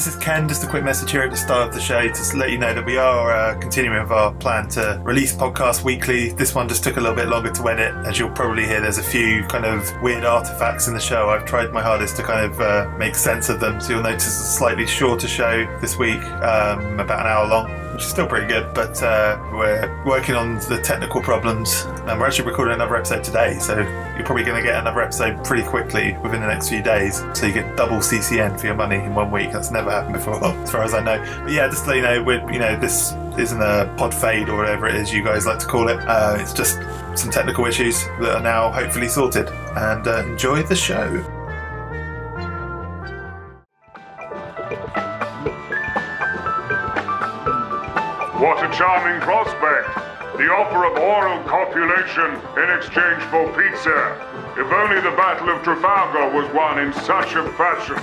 this is Ken. Just a quick message here at the start of the show to let you know that we are continuing with our plan to release podcasts weekly. This one just took a little bit longer to edit. As you'll probably hear, there's a few kind of weird artifacts in the show. I've tried my hardest to kind of make sense of them. So you'll notice a slightly shorter show this week, about an hour long, which is still pretty good. But we're working on the technical problems, and we're actually recording another episode today. So you're probably going to get another episode pretty quickly within the next few days. So you get double CCN for your money in 1 week. That's never happened before, as far as I know. But yeah, just to let you know, this isn't a pod fade or whatever it is you guys like to call it. It's just some technical issues that are now hopefully sorted. And enjoy the show. What a charming prospect! The offer of oral copulation in exchange for pizza. If only the Battle of Trafalgar was won in such a fashion.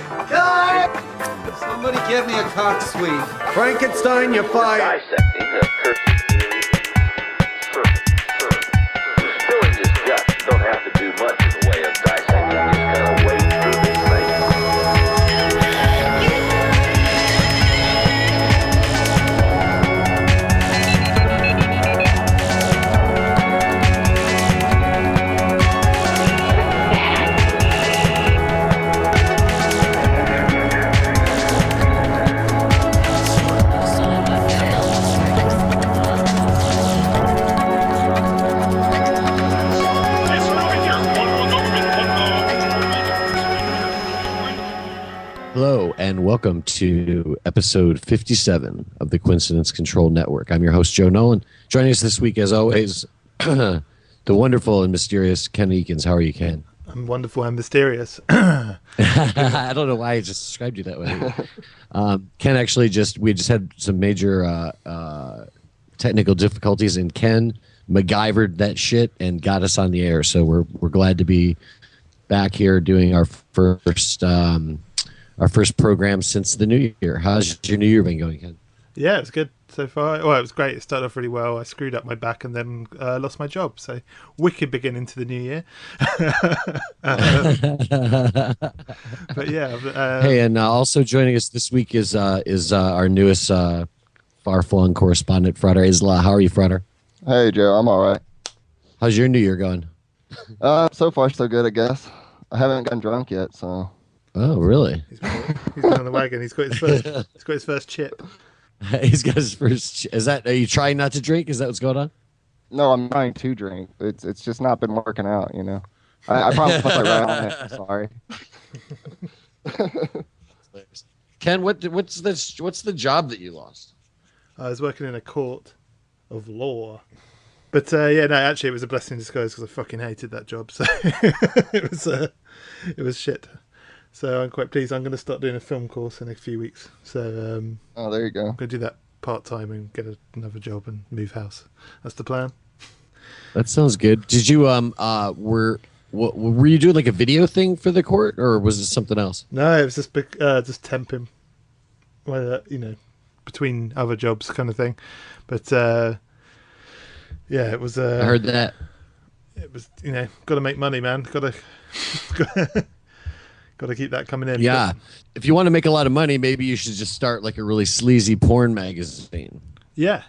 Somebody get me a cock sweet. Frankenstein, you're fired. Dissecting the curses theory. Distilling this gut, you don't have to do much in the way of dissecting. Just kind of wade through this thing. Hello, and welcome to episode 57 of the Coincidence Control Network. I'm your host, Joe Nolan. Joining us this week, as always, the wonderful and mysterious Ken Eakins. How are you, Ken? I'm wonderful and mysterious. I don't know why I just described you that way. Ken, actually, we just had some major technical difficulties, and Ken MacGyvered that shit and got us on the air. So we're glad to be back here doing our first program since the new year. How's your new year been going, Ken? Yeah, it's good so far. Well, it was great. It started off really well. I screwed up my back and then lost my job. So wicked beginning to the new year. But yeah. Hey, and also joining us this week is our newest far-flung correspondent, Frater Isla. How are you, Frater? Hey, Joe. I'm all right. How's your new year going? So far, so good, I guess. I haven't gotten drunk yet, so. Oh, really? He's been on the wagon. He's got his first chip. He's got his first. Are you trying not to drink? Is that what's going on? No, I'm trying to drink. It's just not been working out, you know. I promise I'll right on it. Sorry. Ken, what's the job that you lost? I was working in a court of law. But yeah, no, actually, it was a blessing in disguise because I fucking hated that job. So it was shit. So I'm quite pleased. I'm going to start doing a film course in a few weeks. So oh, there you go. I'm going to do that part time and get another job and move house. That's the plan. That sounds good. Did you were you doing like a video thing for the court, or was it something else? No, it was just temping, well, between other jobs kind of thing. But yeah, it was. I heard that. It was, got to make money, man. Got to keep that coming in. Yeah. But if you want to make a lot of money, maybe you should just start like a really sleazy porn magazine. Yeah.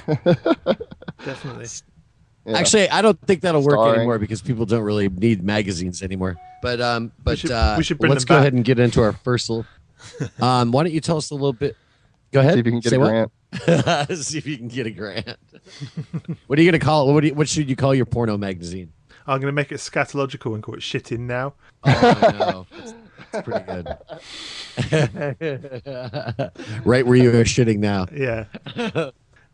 Definitely. Yeah. Actually, I don't think that'll work anymore because people don't really need magazines anymore. But we should bring let's go ahead and get into our first little. Why don't you tell us a little bit? Go ahead. See if you can get a grant. See if you can get a grant. What are you going to call it? What should you call your porno magazine? I'm going to make it scatological and call it Shitting Now. Oh, no. That's pretty good. Right where you are shitting now. Yeah.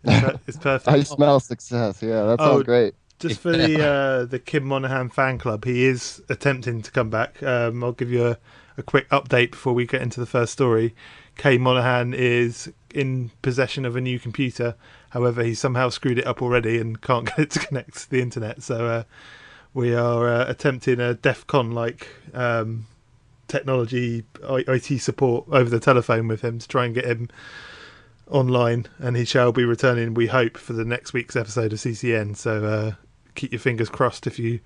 It's perfect. I smell success. Yeah, that sounds great. Just for the Kim Monahan fan club, he is attempting to come back. I'll give you a quick update before we get into the first story. Kay Monahan is in possession of a new computer. However, he somehow screwed it up already and can't get it to connect to the internet. So we are attempting a DEF CON-like technology IT support over the telephone with him to try and get him online, and he shall be returning, we hope, for the next week's episode of CCN. So keep your fingers crossed if you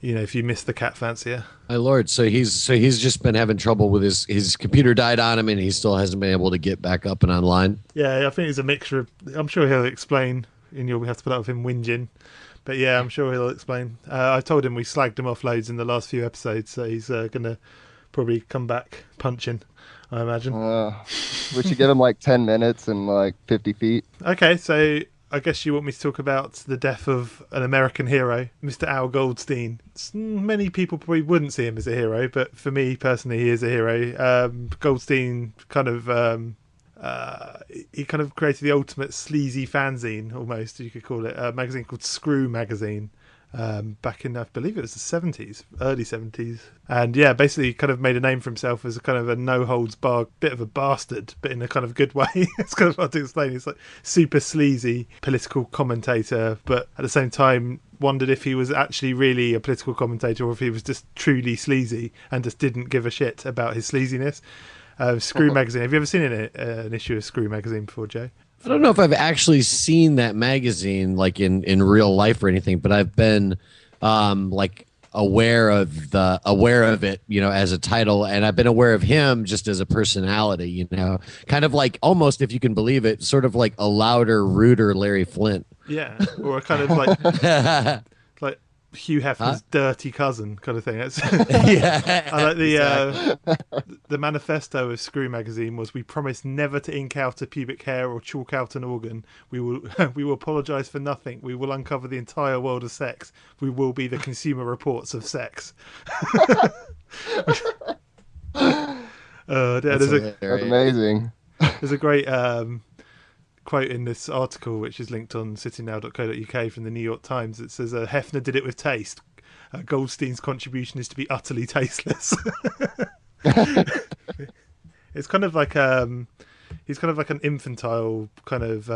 miss the cat fancier. My lord, so he's just been having trouble with his computer died on him, and he still hasn't been able to get back up and online. Yeah, I think it's a mixture of. I'm sure he'll explain, and you'll have to put up with him whinging. But yeah, I'm sure he'll explain. I told him we slagged him off loads in the last few episodes, so he's gonna probably come back punching, I imagine. We should give him like 10 minutes and like 50 feet. Okay, so I guess you want me to talk about the death of an American hero, Mr. Al Goldstein. Many people probably wouldn't see him as a hero, but for me personally, he is a hero. Goldstein kind of created the ultimate sleazy fanzine, almost, you could call it, a magazine called Screw Magazine. Back in, I believe it was the 70s, early 70s. And yeah, basically kind of made a name for himself as a kind of a no-holds-barred bit of a bastard, but in a kind of good way. It's kind of hard to explain. He's like super sleazy political commentator, but at the same time wondered if he was actually really a political commentator or if he was just truly sleazy and just didn't give a shit about his sleaziness. Screw Magazine. Have you ever seen an issue of Screw Magazine before, Joe? I don't know if I've actually seen that magazine like in real life or anything, but I've been like aware of it, as a title, and I've been aware of him just as a personality, kind of like, almost, if you can believe it, sort of like a louder, ruder Larry Flint. Yeah, or a kind of like like Hugh Hefner's dirty cousin kind of thing. Yeah, I like the manifesto of Screw Magazine was: we promise never to ink out a pubic hair or chalk out an organ. We will apologise for nothing. We will uncover the entire world of sex. We will be the Consumer Reports of sex. That's amazing. There's a great quote in this article, which is linked on citynow.co.uk from the New York Times. It says, Hefner did it with taste. Goldstein's contribution is to be utterly tasteless. It's kind of like he's kind of like an infantile kind of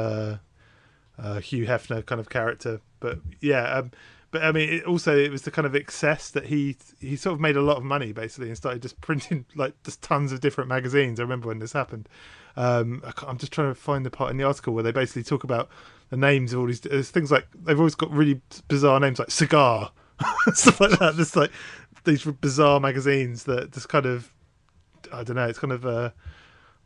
Hugh Hefner kind of character, but yeah. But I mean, it was the kind of excess that he sort of made a lot of money basically and started just printing like just tons of different magazines. I remember when this happened. I'm just trying to find the part in the article where they basically talk about the names of all these things. Like they've always got really bizarre names, like Cigar, stuff like that. Just like these bizarre magazines that just kind of, I don't know. It's kind of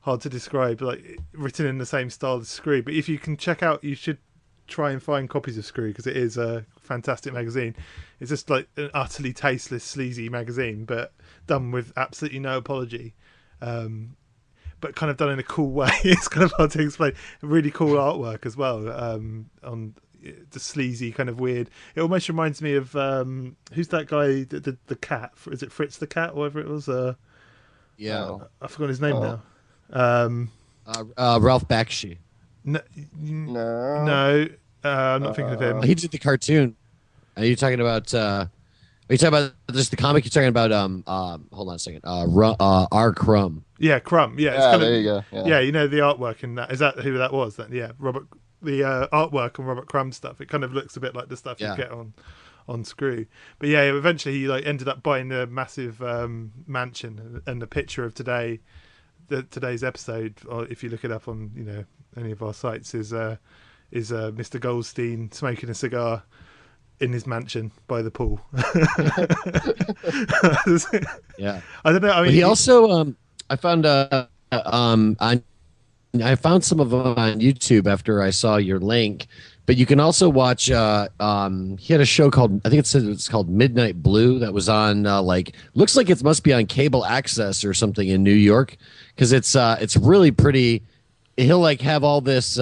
hard to describe, like written in the same style as Screw. But if you can check out, you should try and find copies of Screw because it is a fantastic magazine. It's just like an utterly tasteless, sleazy magazine, but done with absolutely no apology. But kind of done in a cool way. It's kind of hard to explain. Really cool artwork as well. On the sleazy kind of weird. It almost reminds me of who's that guy? The cat? Is it Fritz the cat? Or whatever it was. Yeah, I forgot his name now. Ralph Bakshi. No. I'm not thinking of him. He did the cartoon. Are you talking about? Are you talking about just the comic? You're talking about hold on a second. R. Crumb. Yeah, Crumb. Yeah, it's kind there of, you go. Yeah, the artwork in that. Is that who that was then? Yeah, the artwork and Robert Crumb stuff. It kind of looks a bit like the stuff you get on Screw. But yeah, eventually he like ended up buying a massive mansion, and the picture of today's episode, or if you look it up on any of our sites, is Mr. Goldstein smoking a cigar in his mansion by the pool. Yeah, I don't know. I mean, he also I found I found some of them on YouTube after I saw your link, but you can also watch. He had a show called, I think it's called Midnight Blue, that was on looks like it must be on cable access or something in New York, because it's really pretty. He'll like have all this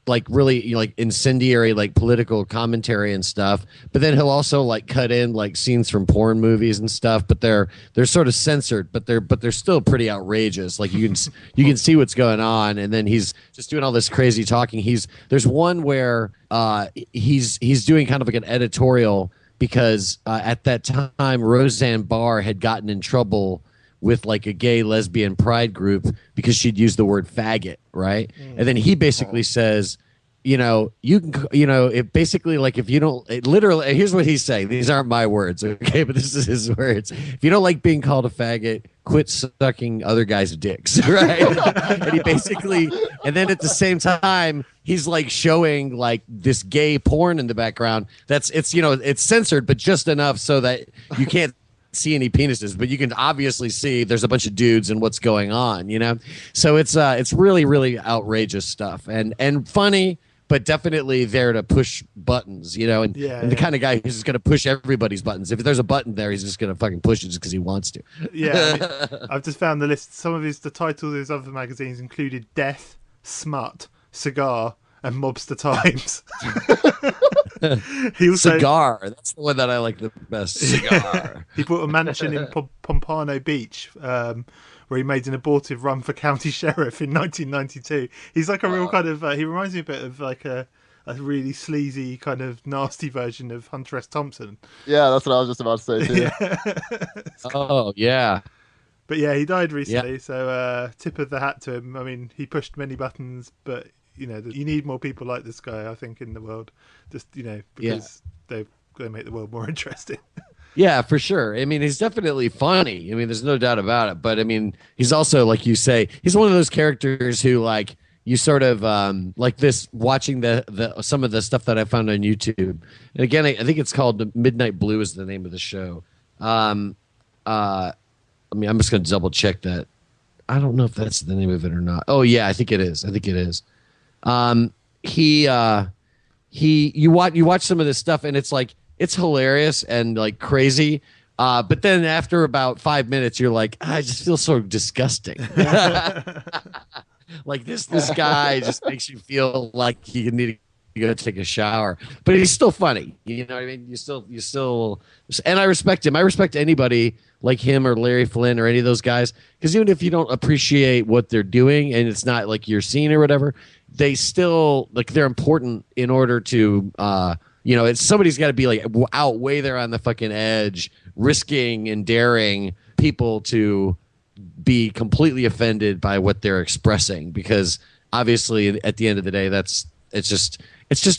like really like incendiary like political commentary and stuff, but then he'll also like cut in like scenes from porn movies and stuff, but they're sort of censored, but they're still pretty outrageous. Like you can see what's going on, and then he's just doing all this crazy talking. There's one where he's doing kind of like an editorial because at that time Roseanne Barr had gotten in trouble with like a gay lesbian pride group because she'd used the word faggot, right? And then he basically says, you can, it basically, like, if you don't, literally, here's what he's saying. These aren't my words, okay? But this is his words. If you don't like being called a faggot, quit sucking other guys' dicks, right? And he basically, and then at the same time, he's like showing like this gay porn in the background. It's censored, but just enough so that you can't see any penises, but you can obviously see there's a bunch of dudes and what's going on, So it's really, really outrageous stuff and funny, but definitely there to push buttons, and the kind of guy who's just going to push everybody's buttons. If there's a button there, he's just going to fucking push it just because he wants to. Yeah, I've just found the list. Some of the titles of his other magazines included Death, Smut, Cigar, and Mobster Times. He also, Cigar, that's the one that I like the best. Cigar. He bought a mansion in Pompano Beach, where he made an abortive run for county sheriff in 1992. He's like a real kind of. He reminds me a bit of like a really sleazy kind of nasty version of Hunter S. Thompson. Yeah, that's what I was just about to say too. Oh yeah. But yeah, he died recently, so tip of the hat to him. I mean, he pushed many buttons, but you need more people like this guy, I think, in the world. Just because they make the world more interesting. Yeah, for sure. I mean, he's definitely funny. I mean, there's no doubt about it. But I mean, he's also, like you say, he's one of those characters who, like, you sort of like this watching the some of the stuff that I found on YouTube. And again, I think it's called Midnight Blue is the name of the show. I mean, I'm just going to double check that. I don't know if that's the name of it or not. Oh yeah, I think it is. You watch some of this stuff and it's like, it's hilarious and like crazy. But then after about 5 minutes, you're like, I just feel so disgusting. Like this guy just makes you feel like you need to go take a shower, but he's still funny. You know what I mean? You still, and I respect him. I respect anybody like him or Larry Flynn or any of those guys. Because even if you don't appreciate what they're doing and it's not like your scene or whatever, they still like they're important in order to, it's somebody's got to be like out way there on the fucking edge, risking and daring people to be completely offended by what they're expressing, because obviously at the end of the day, it's just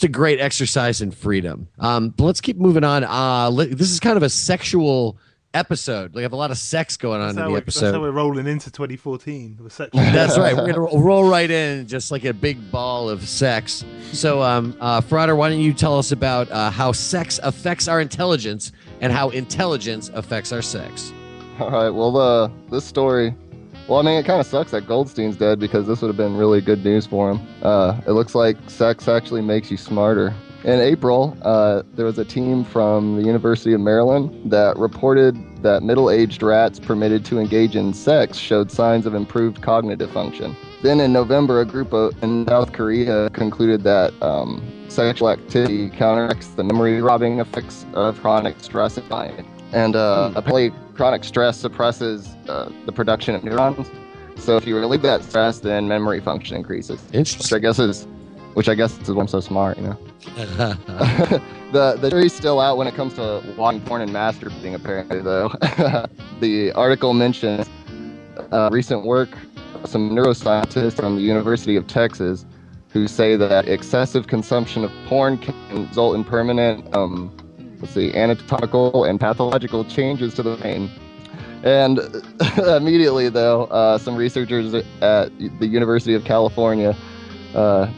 a great exercise in freedom. But let's keep moving on. This is kind of a sexual episode. We have a lot of sex going on in the episode. That's how we're rolling into 2014. That's right. We're gonna roll right in, just like a big ball of sex. So, Frater, why don't you tell us about how sex affects our intelligence and how intelligence affects our sex? All right. Well, this story. Well, I mean, it kind of sucks that Goldstein's dead, because this would have been really good news for him. It looks like sex actually makes you smarter. In April, there was a team from the University of Maryland that reported that middle-aged rats permitted to engage in sex showed signs of improved cognitive function. Then in November, a group in South Korea concluded that sexual activity counteracts the memory-robbing effects of chronic stress environment. And apparently, chronic stress suppresses the production of neurons. So if you relieve that stress, then memory function increases. Interesting. Which I guess is why I'm so smart, The jury's still out when it comes to watching porn and masturbating, apparently, though. The article mentions recent work of some neuroscientists from the University of Texas who say that excessive consumption of porn can result in permanent, anatomical and pathological changes to the brain. And immediately, though, some researchers at the University of California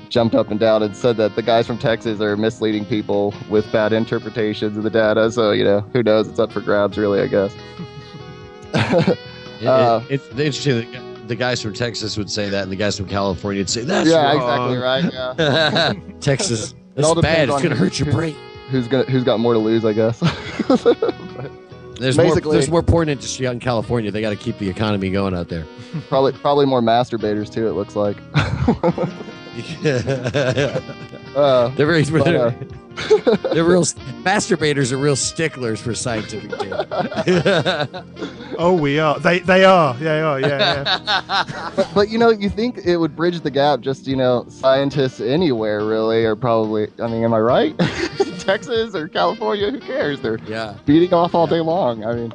jumped up and down and said that the guys from Texas are misleading people with bad interpretations of the data. So, who knows? It's up for grabs, really, I guess. It's interesting that the guys from Texas would say that, and the guys from California would say, that's wrong. Exactly right, yeah. Texas, that's bad. It's going to hurt your brain. Who's got more to lose, I guess. There's more porn industry out in California. They got to keep the economy going out there. Probably more masturbators too, it looks like. They're real masturbators are real sticklers for scientific data. Oh, we are. They are. Yeah. But you think it would bridge the gap? Just scientists anywhere really are probably. I mean, am I right? Texas or California? Who cares? They're beating off all day long. I mean,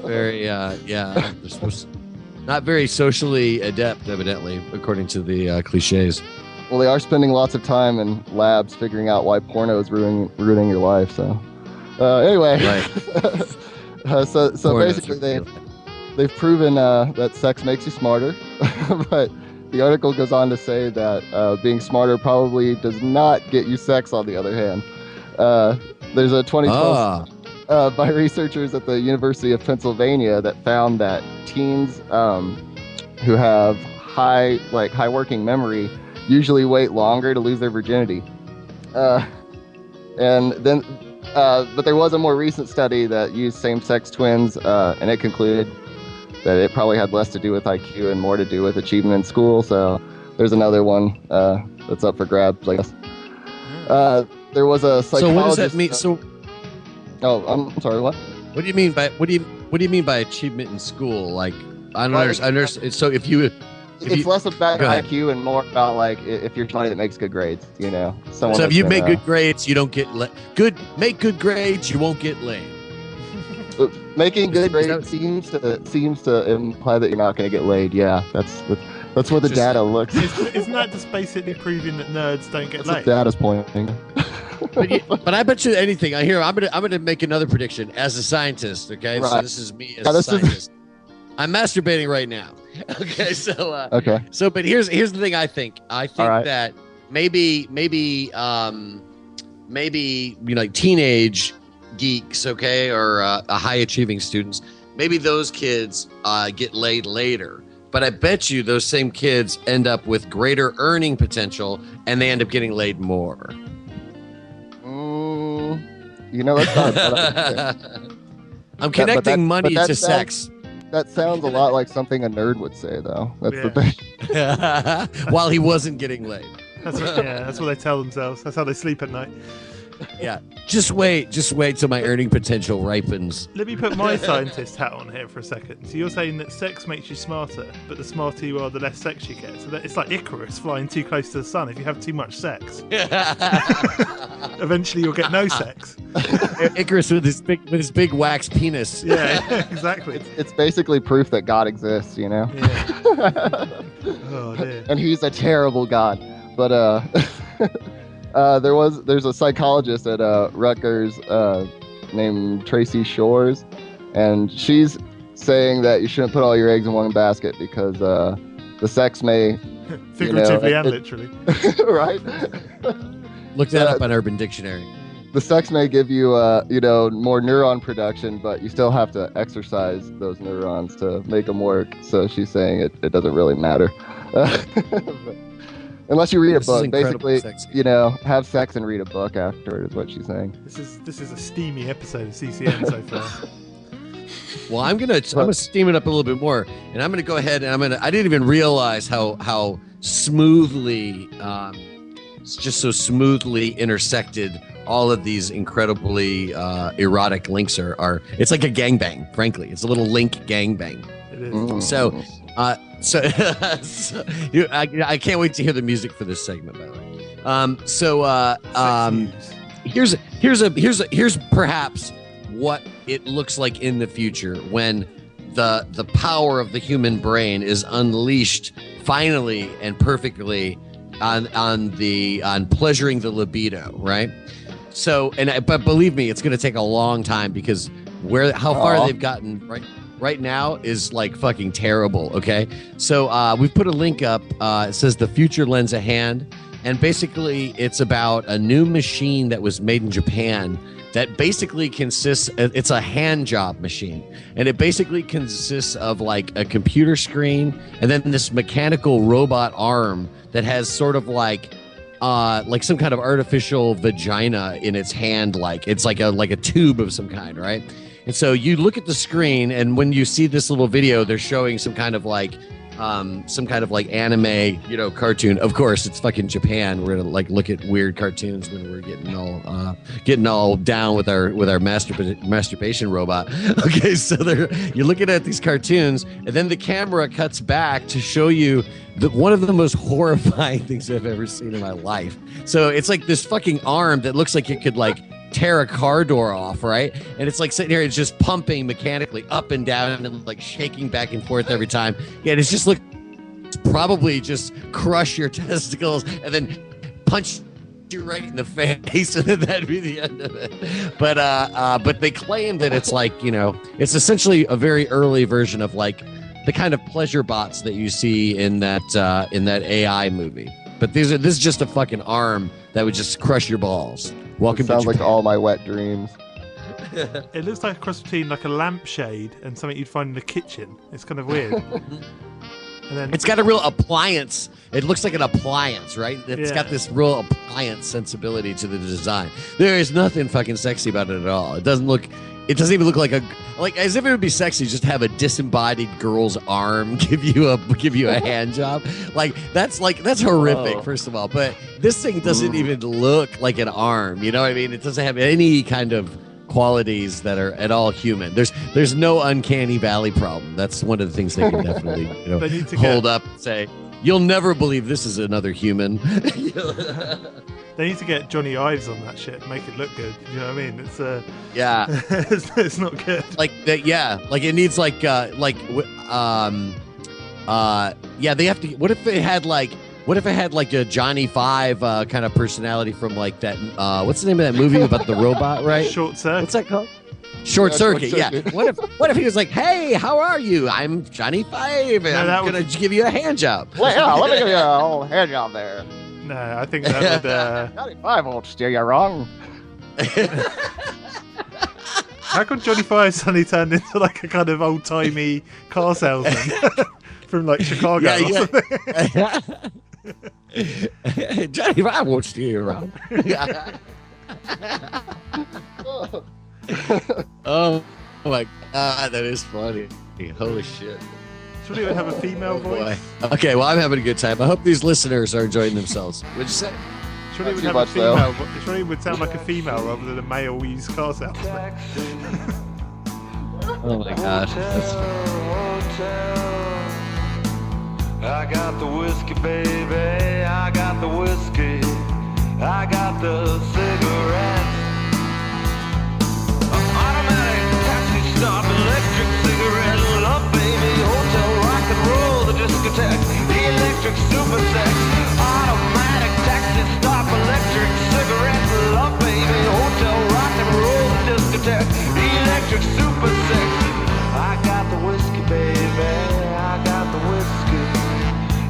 very They're supposed to, not very socially adept, evidently, according to the cliches. Well, they are spending lots of time in labs figuring out why porno is ruining your life. So, anyway, right. So basically they've proven that sex makes you smarter, but the article goes on to say that being smarter probably does not get you sex. On the other hand, there's a 2012 by researchers at the University of Pennsylvania that found that teens who have high working memory usually wait longer to lose their virginity. And then, but there was a more recent study that used same-sex twins, and it concluded that it probably had less to do with IQ and more to do with achievement in school. So there's another one that's up for grabs, I guess. There was a psychologist. So what does that mean? Oh, I'm sorry. What? What do you mean by what do you mean by achievement in school? Like I don't understand. So if you it's less about IQ and more about like if you're somebody that makes good grades, you know. So if you make good grades, you don't get make good grades, you won't get laid. Making good grades seems to imply that you're not going to get laid. Yeah, that's what the data looks. Isn't that just basically proving that nerds don't get laid? That's what data's pointing. But I bet you anything. I'm gonna make another prediction as a scientist. Okay, right. So this is me as a scientist. I'm masturbating right now. Okay, so okay. So, but here's the thing. I think right. that maybe like teenage geeks, okay, or high achieving students. Maybe those kids get laid later. But I bet you those same kids end up with greater earning potential, and they end up getting laid more. You know, that's not. I'm connecting money to sex. That sounds a lot like something a nerd would say, though. That's the thing. While he wasn't getting laid. That's what they tell themselves. That's how they sleep at night. Yeah. Just wait till my earning potential ripens. Let me put my scientist hat on here for a second. So you're saying that sex makes you smarter, but the smarter you are, the less sex you get. So that it's like Icarus flying too close to the sun. If you have too much sex, eventually you'll get no sex. Icarus with his big wax penis. Yeah, exactly. It's basically proof that God exists, you know. Yeah. Oh dear. And he's a terrible God, but there's a psychologist at Rutgers named Tracy Shores, and she's saying that you shouldn't put all your eggs in one basket because the sex may figuratively and literally right. Look that up on Urban Dictionary. The sex may give you more neuron production, but you still have to exercise those neurons to make them work. So she's saying it doesn't really matter. Unless you read a book, basically, have sex and read a book afterward is what she's saying. This is a steamy episode of CCM so far. Well, I'm gonna steam it up a little bit more, and I'm gonna go ahead and I didn't even realize how smoothly, just so smoothly intersected all of these incredibly erotic links are. It's like a gangbang, frankly. It's a little link gangbang. It is. So. I can't wait to hear the music for this segment, by the way. Here's perhaps what it looks like in the future when the power of the human brain is unleashed finally and perfectly on pleasuring the libido, right? So but believe me, it's going to take a long time because how far they've gotten right now is like fucking terrible. Okay, so we've put a link up. It says the future lends a hand, and basically it's about a new machine that was made in Japan that basically consists. It's a hand job machine, and it basically consists of like a computer screen and then this mechanical robot arm that has sort of like some kind of artificial vagina in its hand. Like it's like a tube of some kind, right? And so you look at the screen, and when you see this little video, they're showing some kind of like anime, cartoon. Of course, it's fucking Japan. We're gonna like look at weird cartoons when we're getting all down with our masturbation robot. Okay, so you're looking at these cartoons, and then the camera cuts back to show you one of the most horrifying things I've ever seen in my life. So it's like this fucking arm that looks like it could like tear a car door off, right? And it's like sitting here, it's just pumping mechanically up and down and like shaking back and forth every time. Yeah, it's just probably just crush your testicles and then punch you right in the face, and then that'd be the end of it. But they claim that it's like, it's essentially a very early version of like the kind of pleasure bots that you see in that AI movie. But this is just a fucking arm that would just crush your balls. Welcome to Sounds like Japan. all my wet dreams. It looks like a cross between like a lampshade and something you'd find in the kitchen. It's kind of weird. And then It's got a real appliance. It looks like an appliance, right? It's Yeah. got this real appliance sensibility to the design. There is nothing fucking sexy about it at all. It doesn't even look like as if it would be sexy just to have a disembodied girl's arm give you a hand job. That's horrific, Whoa. first of all. But this thing doesn't even look like an arm. You know what I mean? It doesn't have any kind of qualities that are at all human. There's no uncanny valley problem. That's one of the things they can definitely They need to hold get- up and say, you'll never believe this is another human. they need to get Johnny Ives on that shit, make it look good. You know what I mean? It's Yeah. it's not good. Like that. Yeah. Like it needs they have to. What if it had like a Johnny Five kind of personality from like that? What's the name of that movie about the robot? Right? Short circuit. What's that called? Short Yeah, Circuit. Short Yeah. Circuit. What if he was like, "Hey, how are you? I'm Johnny Five, and No, that I'm gonna give you a hand job." Well, let me give you a whole hand job there. No, I think that would. 95 won't steer you wrong. How come Johnny Five suddenly turned into like a kind of old timey car salesman from like Chicago? or something? Johnny Five won't steer you around. Oh my god, that is funny. Holy shit. Should we even have a female Boy. voice? Okay, well, I'm having a good time. I hope these listeners are enjoying themselves. What'd you say? Should Not we too have a much, though. female? Surely it would sound like a female rather than a male used car salesman. Oh my god. I got the whiskey, baby. I got the whiskey. I got the cigarette. Automatic taxi stop, electric cigarette. Love, baby. Hotel, rock and roll, the discotheque. The electric super sex. Automatic taxi stop, electric cigarette. Love, baby. Hotel, rock and roll, the discotheque. The electric super sex. I got the whiskey, baby. I got the whiskey.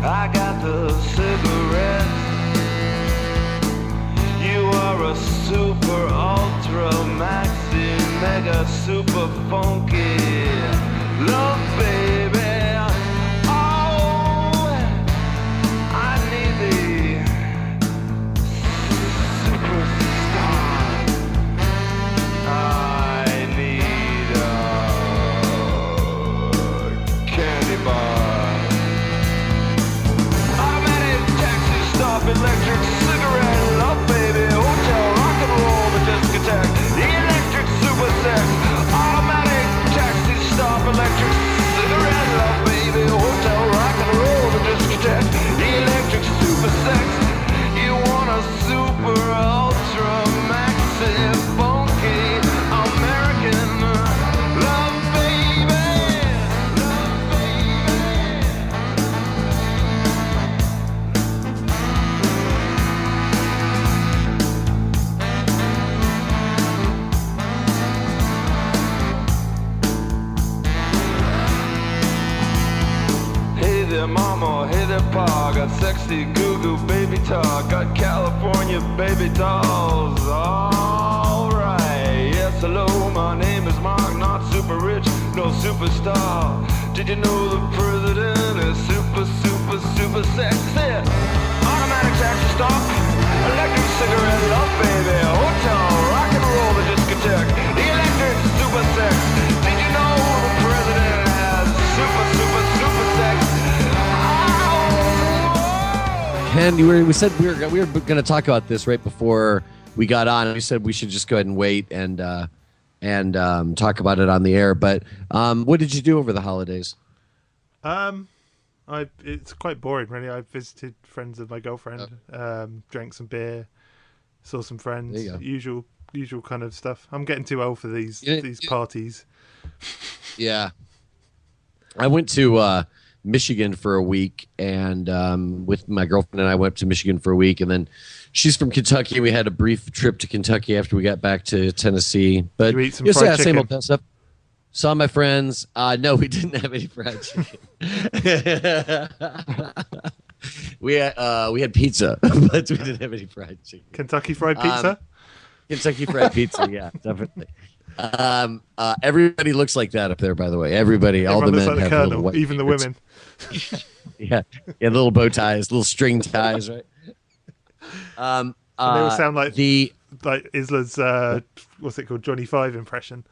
I got the cigarette. You are a super ultra maxi mega super funky love, baby. Oh, I need the superstar. I need a candy bar. Automatic taxi stop, electric cigarette, love, baby. Hotel, rock and roll, the discotheque, the electric super sex. Automatic taxi stop, electric cigarette, love, baby. Hotel, rock and roll, the discotheque, the electric super sex. You want a super ultra maxi funky American love, baby. Love, baby. Hey there, mama, hey there, pa. Got sexy goo-goo baby talk. Got California baby dolls. Alright, yes, hello, my name is Mark. Not super rich, no superstar. Did you know the president is super, super, super sexy? Automatic taxi stop, electric cigarette, love, baby. Hotel, rock and roll, the discotheque, the electric super sex. Did you know the president has super, super, super sex? Ken, we said we were going to talk about this right before we got on. We said we should just go ahead and wait and talk about it on the air. But what did you do over the holidays? It's quite boring, really. I visited friends of my girlfriend, drank some beer, saw some friends. There you go. Usual kind of stuff. I'm getting too old for these parties. Yeah. I went to Michigan for a week, and with my girlfriend and I went to Michigan for a week, and then she's from Kentucky. We had a brief trip to Kentucky after we got back to Tennessee. But You eat some yes, fried yeah, same chicken? old stuff. Saw my friends. No, we didn't have any fried chicken. we had pizza, but we didn't have any fried chicken. Kentucky Fried Pizza. Kentucky Fried Pizza, yeah, definitely. Everybody looks like that up there, by the way. Everybody, all the Everyone men looks like have the little Colonel, white even the beards. women. Yeah, little bow ties, little string ties, right? And they all sound like Isla's what's it called, Johnny Five impression.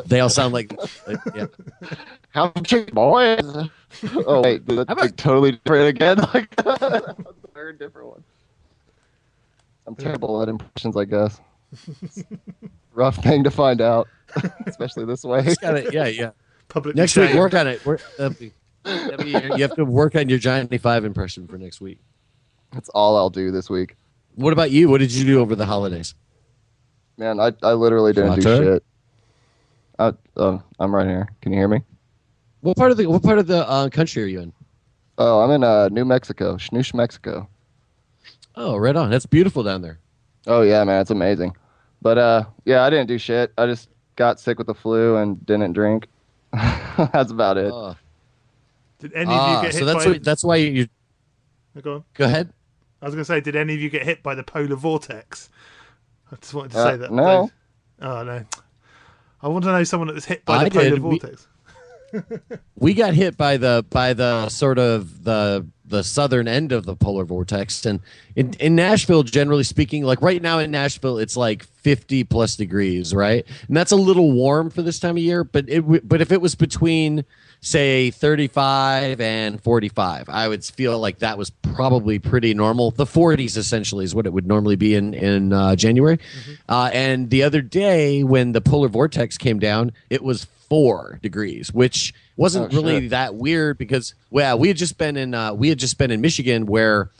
They all sound like yeah. How chicken boys? Oh wait, that's like totally different again. Like a very different one. I'm terrible at impressions, I guess. Rough thing to find out, especially this way. Just gotta, yeah. Public Next shame. week, work on it. You have to work on your Johnny Five impression for next week. That's all I'll do this week. What about you? What did you do over the holidays? Man, I literally didn't do Frater? shit. I'm right here. Can you hear me? What part of the country are you in? Oh, I'm in New Mexico, Schnoosh, Mexico. Oh, right on. That's beautiful down there. Oh yeah, man, it's amazing. But yeah, I didn't do shit. I just got sick with the flu and didn't drink. That's about it. Did any of you get hit that's why you Go on. go ahead. I was going to say, did any of you get hit by the polar vortex? I just wanted to say that. No. Oh, no. I want to know someone that was hit by the I polar did. vortex. We got hit by the sort of the southern end of the polar vortex, and in Nashville, generally speaking, like right now in Nashville, it's like 50 plus degrees, right? And that's a little warm for this time of year. But if it was between say 35 and 45, I would feel like that was probably pretty normal. The 40s essentially is what it would normally be in January. And the other day when the polar vortex came down, it was 4 degrees, which wasn't really that weird because we had just been in Michigan where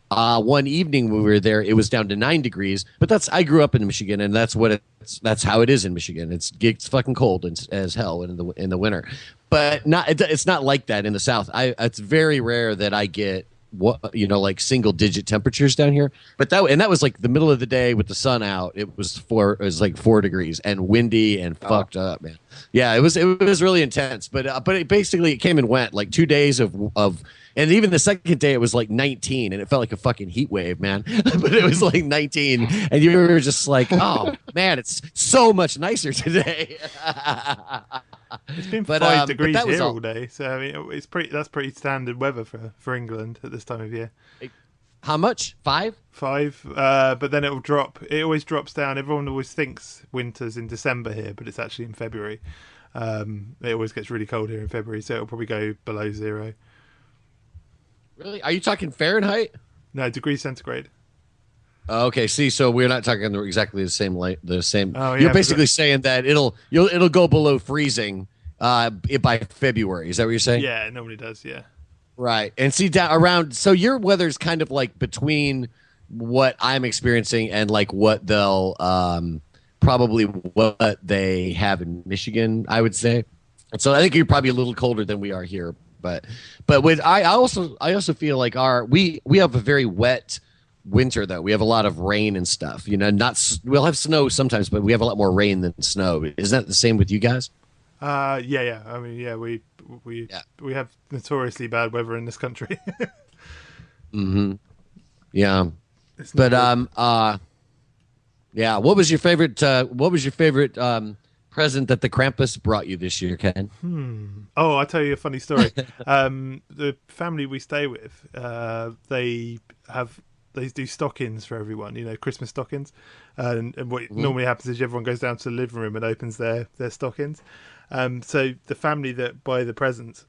one evening when we were there, it was down to 9 degrees. But I grew up in Michigan, and that's how it is in Michigan. It's fucking cold as hell in the winter, but it's not like that in the South. It's very rare that I get like single digit temperatures down here. But that was like the middle of the day with the sun out. It was like 4 degrees and windy and fucked up, man. Yeah, it was really intense. But it came and went like 2 days of. And even the second day, it was like 19, and it felt like a fucking heat wave, man. But it was like 19, and you were just like, "Oh man, it's so much nicer today." It's been 5 degrees here all day, so I mean, that's pretty standard weather for England at this time of year. How much? 5? 5, but then it'll drop. It always drops down. Everyone always thinks winter's in December here, but it's actually in February. It always gets really cold here in February, so it'll probably go below 0. Really? Are you talking Fahrenheit? No, degrees centigrade. Okay, see, so we're not talking exactly the same. Oh, yeah, you're basically saying that it'll go below freezing by February. Is that what you're saying? Yeah, it normally does. Yeah. Right, and see down around. So your weather's kind of like between what I'm experiencing and like what they'll probably what they have in Michigan, I would say. And so I think you're probably a little colder than we are here. But with I also feel like we have a very wet winter though. We have a lot of rain and stuff. We'll have snow sometimes, but we have a lot more rain than snow. Is that the same with you guys? Yeah. I mean, yeah, we have notoriously bad weather in this country. Mm-hmm. Yeah. Yeah. What was your favorite? Present that the Krampus brought you this year, Ken? Oh, I'll tell you a funny story. The family we stay with, they do stockings for everyone, Christmas stockings. And what normally happens is everyone goes down to the living room and opens their stockings. So the family that buy the presents,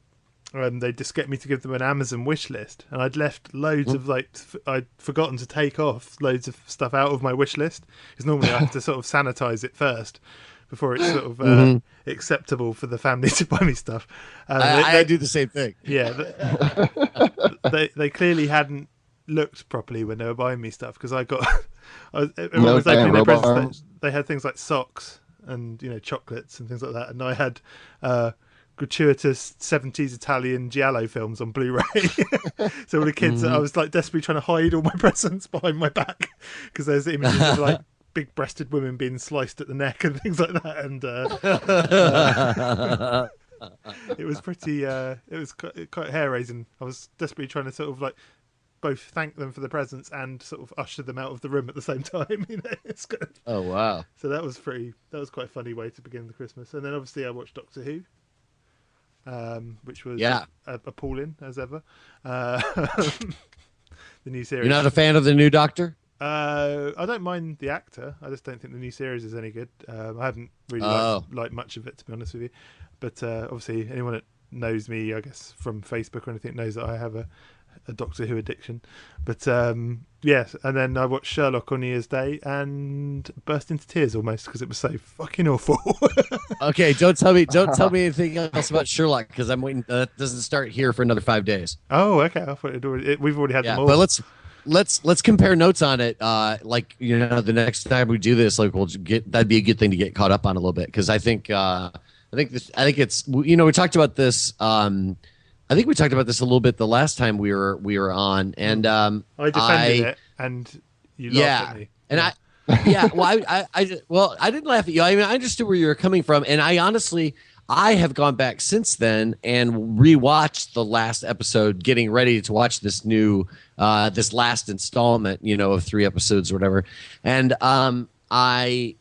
they just get me to give them an Amazon wish list. And I'd left loads of I'd forgotten to take off loads of stuff out of my wish list. Because normally I have to sort of sanitize it first before it's sort of acceptable for the family to buy me stuff. I do the same thing. Yeah. They clearly hadn't looked properly when they were buying me stuff because everyone was opening their presents. They had things like socks and chocolates and things like that, and I had gratuitous 70s Italian giallo films on Blu-ray. So all the kids, I was like desperately trying to hide all my presents behind my back because there's images of like big-breasted women being sliced at the neck and things like that, and it was pretty. It was quite hair-raising. I was desperately trying to sort of like both thank them for the presents and sort of usher them out of the room at the same time. It's good. Oh wow! So that was quite a funny way to begin the Christmas. And then obviously I watched Doctor Who, which was appalling as ever. The new series. You're not a fan of the new Doctor? I don't mind the actor. I just don't think the new series is any good. I haven't really liked much of it, to be honest with you. But obviously, anyone that knows me, I guess, from Facebook or anything, knows that I have a Doctor Who addiction. But yes, and then I watched Sherlock on New Year's Day and burst into tears almost because it was so fucking awful. Okay, don't tell me anything else about Sherlock because I'm waiting. That doesn't start here for another 5 days. Oh, okay. I thought we've already had them all. But let's compare notes on it. Like, you know, the next time we do this, like that'd be a good thing to get caught up on a little bit because I think it's, you know, we talked about this. I think we talked about this a little bit the last time we were on, and I defended it, and you laughed at me. And I didn't laugh at you. I mean, I understood where you were coming from, and I have gone back since then and rewatched the last episode, getting ready to watch this new, this last installment, you know, of 3 episodes or whatever. And I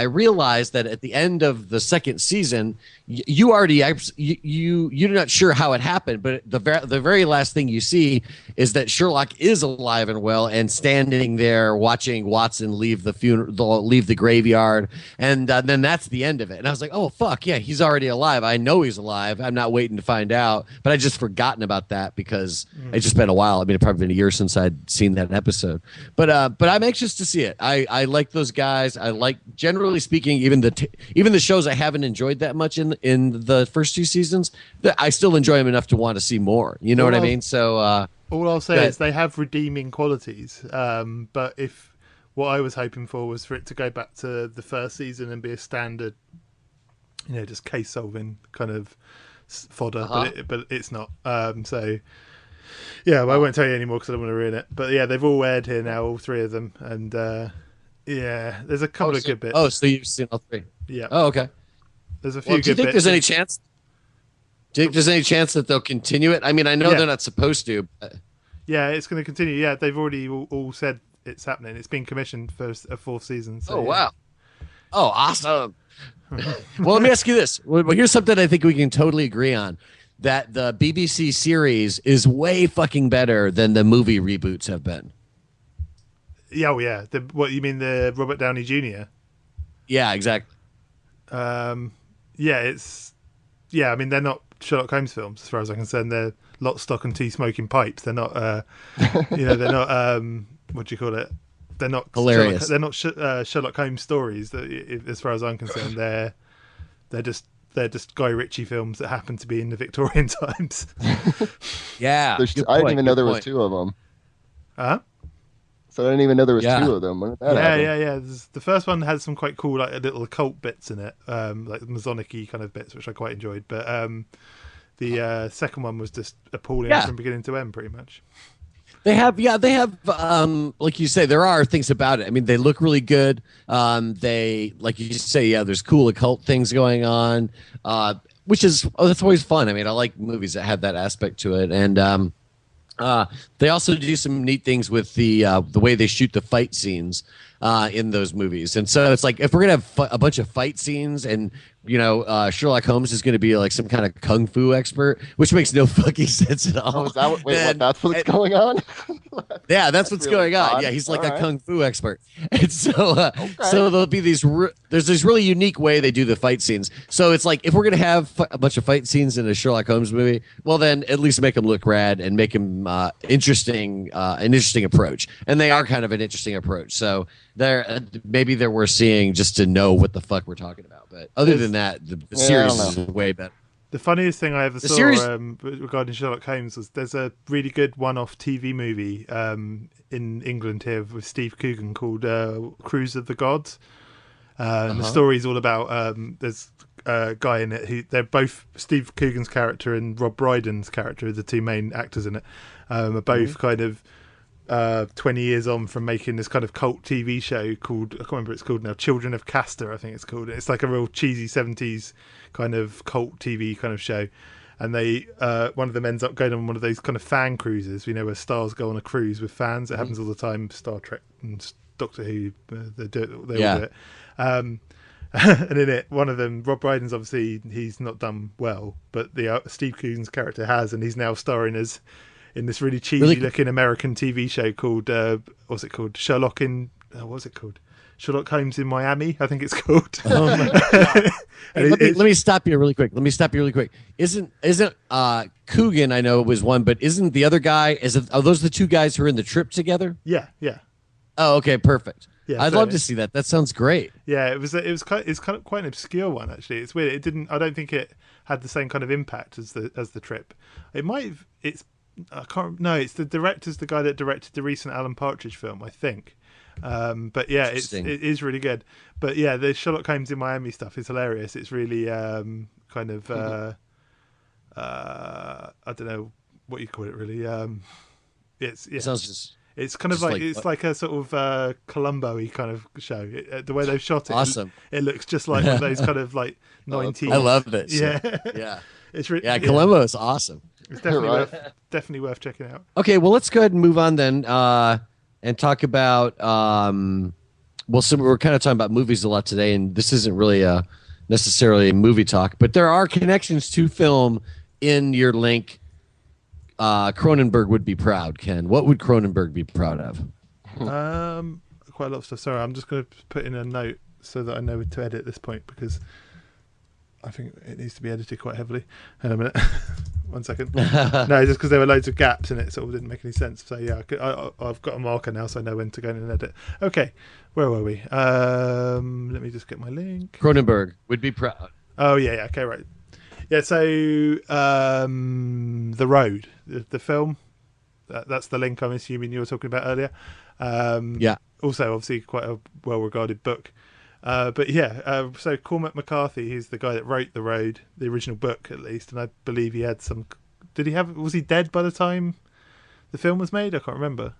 realized that at the end of the second season, you're not sure how it happened, but the very last thing you see is that Sherlock is alive and well and standing there watching Watson leave the graveyard, and then that's the end of it. And I was like, oh fuck yeah, he's already alive. I know he's alive. I'm not waiting to find out, but I just forgotten about that because it's just been a while. I mean, it probably been a year since I'd seen that episode, but I'm anxious to see it. I like those guys. I like, generally speaking, even the shows I haven't enjoyed that much in the first 2 seasons, I still enjoy them enough to want to see more. You know what I mean? So all I'll say is they have redeeming qualities. But if what I was hoping for was for it to go back to the first season and be a standard, you know, just case solving kind of fodder, but it's not. So yeah, well, I won't tell you anymore because I don't want to ruin it. But yeah, they've all aired here now, all 3 of them, and yeah, there's a couple of good bits. Oh, so you've seen all 3? Yeah. Oh, okay. There's a few good bits. Do you think there's any chance? Do you think there's any chance that they'll continue it? I mean, I know they're not supposed to. But... Yeah, it's going to continue. Yeah, they've already all said it's happening. It's been commissioned for a 4th season. So, wow. Oh, awesome. Well, let me ask you this. Well, here's something I think we can totally agree on. That the BBC series is way fucking better than the movie reboots have been. Yeah, well, yeah. What you mean, the Robert Downey Jr.? Yeah, exactly. Yeah, I mean, they're not Sherlock Holmes films as far as I'm concerned. They're Lock, Stock and Two Smoking Pipes. They're not, they're not, what do you call it? They're not hilarious. They're not Sherlock Holmes stories. As far as I'm concerned, they're just Guy Ritchie films that happen to be in the Victorian times. Yeah, I didn't even know there was 2 of them. Huh? So I didn't even know there was 2 of them. When did that happen? Yeah. The first one has some quite cool, like little occult bits in it, like Masonic-y kind of bits, which I quite enjoyed. But the second one was just appalling from beginning to end, pretty much. They have, like you say, there are things about it. I mean, they look really good. They, like you say, there's cool occult things going on, which is that's always fun. I mean, I like movies that have that aspect to it, and they also do some neat things with the way they shoot the fight scenes in those movies. And so it's like, if we're gonna have a bunch of fight scenes, and you know, Sherlock Holmes is going to be like some kind of kung fu expert, which makes no fucking sense at all. Oh, is that that's what's going on? Yeah, that's what's really going on. Yeah, he's like a kung fu expert. And so so there'll be there's this really unique way they do the fight scenes. So it's like, if we're going to have a bunch of fight scenes in a Sherlock Holmes movie, well then at least make them look rad and make them an interesting approach. And they are kind of an interesting approach. So maybe they're worth seeing just to know what the fuck we're talking about. But other than that, the series is way better. The funniest thing I ever saw regarding Sherlock Holmes was there's a really good one-off TV movie in England here with Steve Coogan called Cruise of the Gods. And the story's all about there's a guy in it who they're both Steve Coogan's character and Rob Brydon's character, the 2 main actors in it, are both kind of 20 years on from making this kind of cult TV show called, I can't remember what it's called now, Children of Castor, I think it's called. It's like a real cheesy 70s kind of cult TV kind of show. And they, one of them ends up going on one of those kind of fan cruises, where stars go on a cruise with fans. It happens all the time, Star Trek and Doctor Who, they all do it. And in it, one of them, Rob Brydon's obviously, he's not done well, but the Steve Coogan's character has, and he's now starring as in this really cheesy looking American TV show called what's it called? Sherlock Holmes in Miami, I think it's called. Oh my God. Hey, let me stop you really quick. Isn't Coogan, I know, was one, but isn't the other guy, are those the two guys who are in the trip together? Yeah. Oh, okay, perfect. Yeah, I'd love to see that. That sounds great. Yeah, it's kind of quite an obscure one, actually. It's weird. I don't think it had the same kind of impact as the trip. It might have. It's the director's the guy that directed the recent Alan Partridge film, I think. But yeah, it is really good. But yeah, the Sherlock Holmes in Miami stuff is hilarious. It's really kind of I don't know what you call it really. It sounds just. It's kind of it's like a sort of Columbo-y kind of show. The way they've shot it, awesome. It looks just like one of those kind of like 90s. I love it. Yeah, yeah. It's really Columbo is awesome. It's definitely worth checking out. Okay, well, let's go ahead and move on then, and talk about. So we're kind of talking about movies a lot today, and this isn't really necessarily a movie talk, but there are connections to film in your link. Cronenberg would be proud. Ken, what would Cronenberg be proud of? Quite a lot of stuff. Sorry, I'm just going to put in a note so that I know to edit this point, because I think it needs to be edited quite heavily. Hang on a minute. 1 second. No, just because there were loads of gaps and it sort of didn't make any sense. So yeah, I've got a marker now, so I know when to go in and edit. Okay, where were we? Let me just get my link. Cronenberg would be proud. Oh yeah. Okay, right. Yeah, so The Road, the film, that's the link I'm assuming you were talking about earlier. Yeah. Also, obviously, quite a well-regarded book. But yeah, so Cormac McCarthy, he's the guy that wrote The Road, the original book at least, and I believe he had some... was he dead by the time the film was made? I can't remember.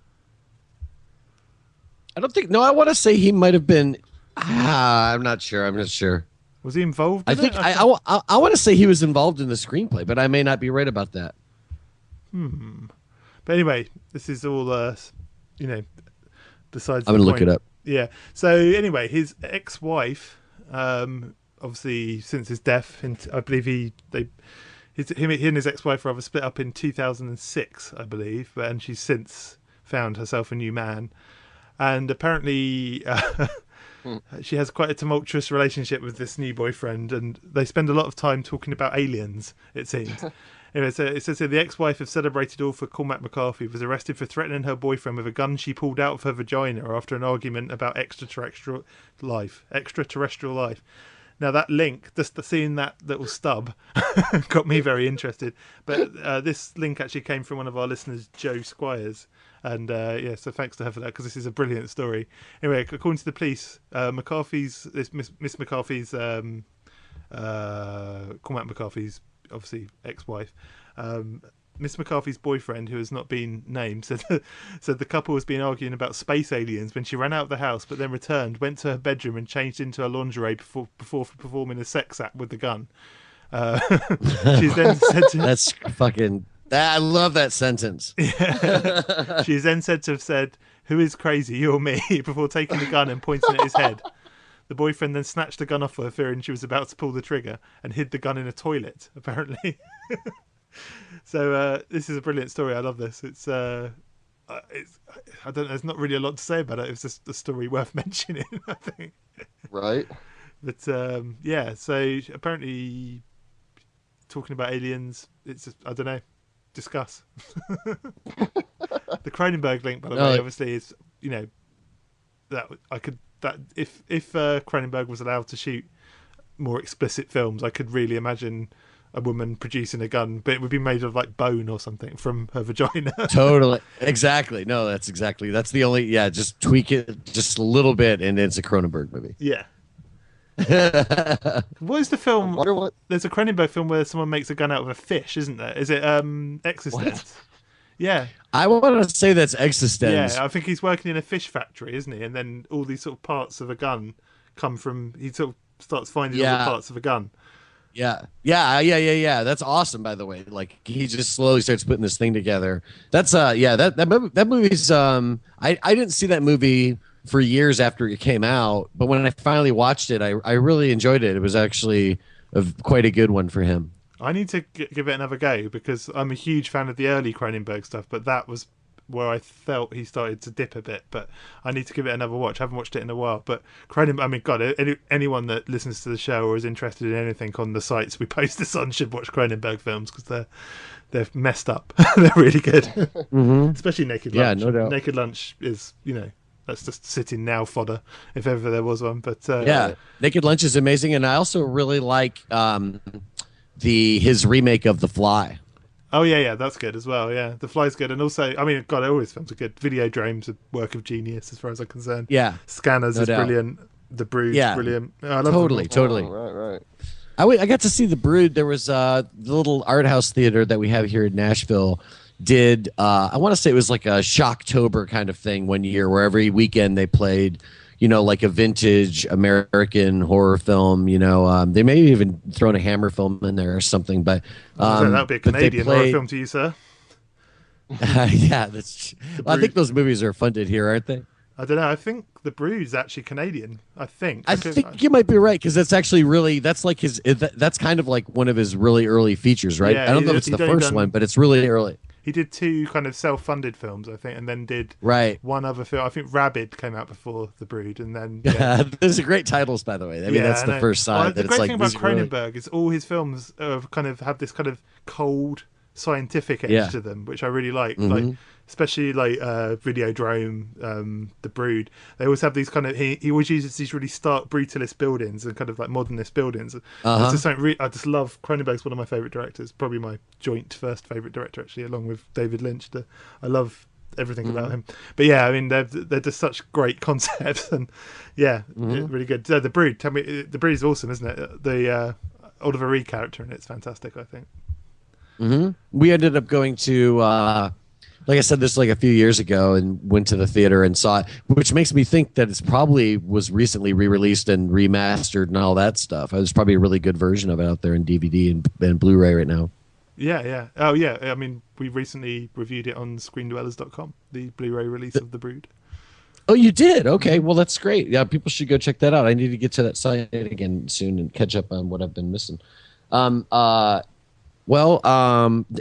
I don't think... No, I want to say he might have been... I'm not sure. Was he involved in it? I want to say he was involved in the screenplay, but I may not be right about that. But anyway, this is all, besides I'm going to look it up. Yeah. So anyway, his ex-wife, obviously since his death, I believe he and his ex-wife were split up in 2006, I believe, and she's since found herself a new man. And apparently... she has quite a tumultuous relationship with this new boyfriend, and they spend a lot of time talking about aliens, it seems. Anyway, so it says here, the ex-wife of celebrated author Cormac McCarthy was arrested for threatening her boyfriend with a gun she pulled out of her vagina after an argument about extraterrestrial life. Now that link, just seeing that little stub, got me very interested. But this link actually came from one of our listeners, Joe Squires. And so thanks to her for that, because this is a brilliant story. Anyway, according to the police, Miss McCarthy's, Cormac McCarthy's, obviously ex-wife, Miss McCarthy's boyfriend, who has not been named, said the couple was been arguing about space aliens when she ran out of the house, but then returned, went to her bedroom and changed into her lingerie before performing a sex act with the gun. She's then said to... That's fucking... I love that sentence. Yeah. She's then said to have said, "Who is crazy, you or me?" before taking the gun and pointing at his head. The boyfriend then snatched the gun off her, fearing she was about to pull the trigger, and hid the gun in a toilet, apparently. So this is a brilliant story. I love this. It's I don't know, there's not really a lot to say about it. It was just a story worth mentioning, I think. Right. But so apparently talking about aliens, it's just, I don't know. Discuss. The Cronenberg link, by the way, obviously is, that I could, that if Cronenberg was allowed to shoot more explicit films, I could really imagine a woman producing a gun, but it would be made of like bone or something from her vagina. Totally. Exactly. No, that's the only, just tweak it just a little bit and it's a Cronenberg movie. Yeah. What is the film? There's a Cronenberg film where someone makes a gun out of a fish, isn't there? Is it Existence? Yeah. I want to say that's Existence. Yeah, I think he's working in a fish factory, isn't he? And then all these sort of parts of a gun come from. He sort of starts finding all the parts of a gun. Yeah. That's awesome, by the way. Like he just slowly starts putting this thing together. That's that movie's I didn't see that movie for years after it came out, but when I finally watched it, I really enjoyed it. It was actually quite a good one for him. I need to give it another go because I'm a huge fan of the early Cronenberg stuff, but that was where I felt he started to dip a bit. But I need to give it another watch. I haven't watched it in a while. But Cronenberg, I mean, God, anyone that listens to the show or is interested in anything on the sites we post this on should watch Cronenberg films because they're messed up. They're really good, especially Naked Lunch. Yeah, no doubt. Naked Lunch is, that's just sitting now fodder if ever there was one. But Naked Lunch is amazing, and I also really like his remake of The Fly. Oh yeah, that's good as well. Yeah, The Fly's good, and also, I mean, God, all his films are good. Videodrome's a work of genius as far as I'm concerned. Yeah, Scanners is brilliant. The Brood's brilliant. I love totally. Oh, right. I got to see The Brood. There was the little art house theater that we have here in Nashville. Did I want to say it was like a Shocktober kind of thing one year, where every weekend they played, like a vintage American horror film. They may have even thrown a Hammer film in there or something. But that would be a Canadian horror film to you, sir. Yeah, I think those movies are funded here, aren't they? I don't know. I think The Brood's actually Canadian. I think you might be right because that's actually really that's kind of like one of his really early features, right? Yeah, I don't know if it's the first one, but it's really early. He did 2 kind of self-funded films, I think, and then did one other film. I think Rabid came out before The Brood, and then those are great titles, by the way. I mean, that's the first sign. The great thing about Cronenberg is all his films kind of have this kind of cold scientific edge to them, which I really like. Like especially like Videodrome, The Brood. They always have these kind of he always uses these really stark brutalist buildings and kind of like modernist buildings. I just love Cronenberg's one of my favorite directors, probably my joint first favorite director actually, along with David Lynch. I love everything about him. But yeah, I mean they're just such great concepts and really good. The Brood, tell me, The Brood is awesome, isn't it? The Oliver Reed character in it's fantastic, I think. We ended up going to like I said, this like a few years ago, and went to the theater and saw it, which makes me think that it's probably was recently re-released and remastered and all that stuff. There's probably a really good version of it out there in DVD and Blu-ray right now. Yeah. Oh, yeah. I mean, we recently reviewed it on ScreenDwellers.com, the Blu-ray release of The Brood. Oh, you did? Okay, well, that's great. Yeah, people should go check that out. I need to get to that site again soon and catch up on what I've been missing.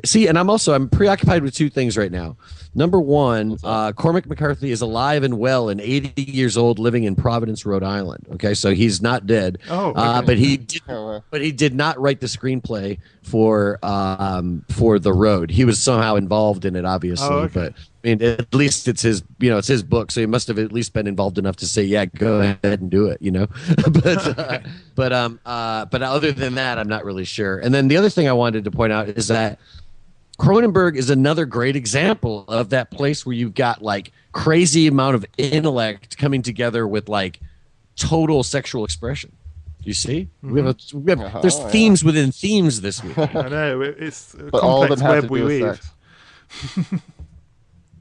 See, and I'm preoccupied with 2 things right now. Number one, Cormac McCarthy is alive and well and 80 years old, living in Providence, Rhode Island. Okay, so he's not dead. Oh, okay. But he did not write the screenplay for The Road. He was somehow involved in it, obviously. Oh, okay. But I mean, at least it's his book, so he must have at least been involved enough to say, yeah, go ahead and do it. But other than that, I'm not really sure. And then the other thing I wanted to point out is that Cronenberg is another great example of that place where you've got like crazy amount of intellect coming together with like total sexual expression. You see, there's themes within themes this week. I know it's a complex web we weave.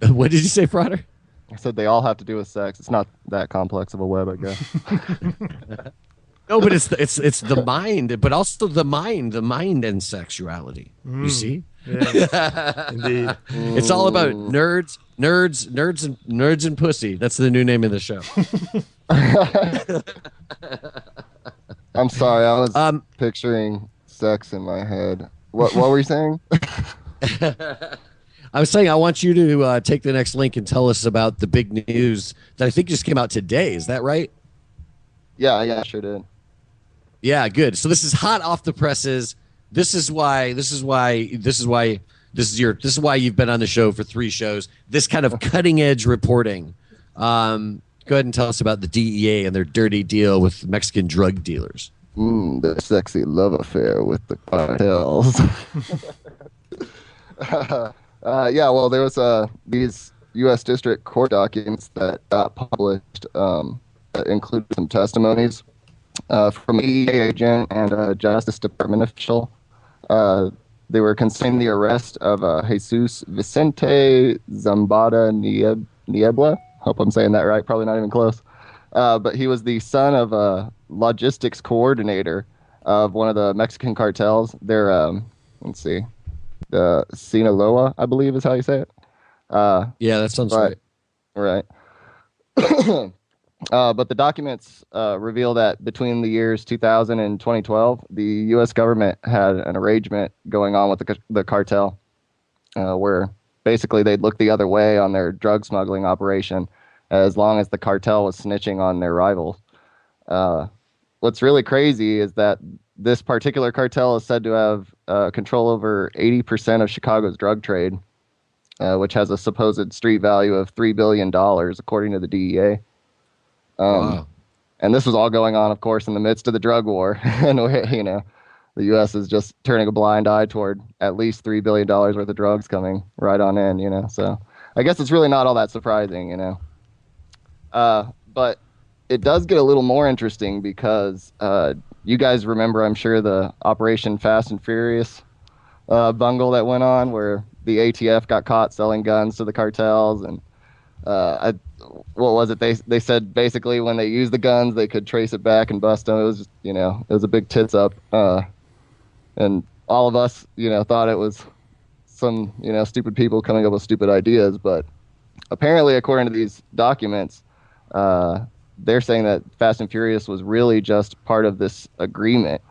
What did you say, Frater? I said they all have to do with sex. It's not that complex of a web, I guess. No, but it's the mind, but also the mind and sexuality. You see? Yeah, indeed. It's all about nerds and pussy. That's the new name of the show. I'm sorry, I was picturing sex in my head. What were you saying? I was saying I want you to take the next link and tell us about the big news that I think just came out today. Is that right? Yeah, sure did. Yeah, good. So this is hot off the presses. This is why you've been on the show for 3 shows. This kind of cutting edge reporting. Go ahead and tell us about the DEA and their dirty deal with Mexican drug dealers. The sexy love affair with the cartels. Well, there was these U.S. District Court documents that got published that included some testimonies from a DEA agent and a Justice Department official. They were concerning the arrest of Jesus Vicente Zambada Niebla. Hope I'm saying that right. Probably not even close. But he was the son of a logistics coordinator of one of the Mexican cartels. They're, let's see, the Sinaloa, I believe is how you say it. Yeah, that sounds right. Right. But the documents reveal that between the years 2000 and 2012, the U.S. government had an arrangement going on with the cartel where basically they'd look the other way on their drug smuggling operation as long as the cartel was snitching on their rivals. What's really crazy is that this particular cartel is said to have control over 80% of Chicago's drug trade, which has a supposed street value of $3 billion, according to the DEA. Wow. And this was all going on, of course, in the midst of the drug war. And, you know, the U.S. is just turning a blind eye toward at least $3 billion worth of drugs coming right on in, you know. So I guess it's really not all that surprising, you know. But it does get a little more interesting because you guys remember, I'm sure, the Operation Fast and Furious bungle that went on where the ATF got caught selling guns to the cartels. And what was it? They said basically when they used the guns, they could trace it back and bust them. It was just, you know, it was a big tits up. And all of us, you know, thought it was some, you know, stupid people coming up with stupid ideas. But apparently, according to these documents, they're saying that Fast and Furious was really just part of this agreement.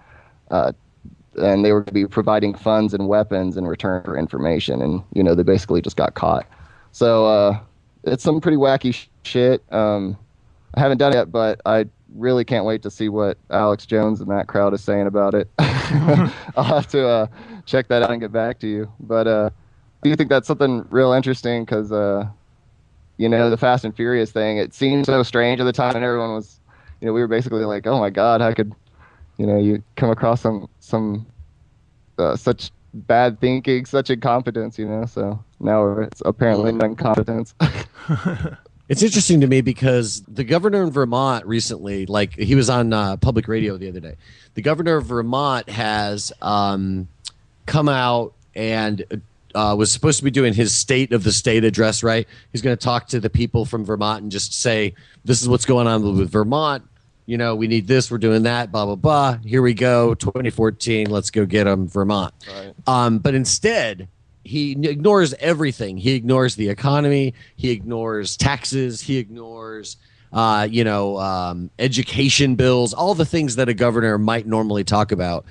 And they were going to be providing funds and weapons in return for information. And, you know, they basically just got caught. So it's some pretty wacky shit. I haven't done it yet, but I really can't wait to see what Alex Jones and that crowd is saying about it. I'll have to check that out and get back to you. But do you think that's something real interesting? Because, you know, the Fast and Furious thing, it seemed so strange at the time, and everyone was, you know, we were basically like, oh my God, how could, you know, you come across some such bad thinking, such incompetence, you know? So now it's apparently incompetence. It's interesting to me because the governor in Vermont recently, like he was on public radio the other day, the governor of Vermont has come out and was supposed to be doing his state of the state address, right? He's going to talk to the people from Vermont and just say, this is what's going on with Vermont. You know, we need this, we're doing that, blah, blah, blah. Here we go, 2014, let's go get them, Vermont. Right. But instead, he ignores everything. He ignores the economy. He ignores taxes. He ignores, education bills, all the things that a governor might normally talk about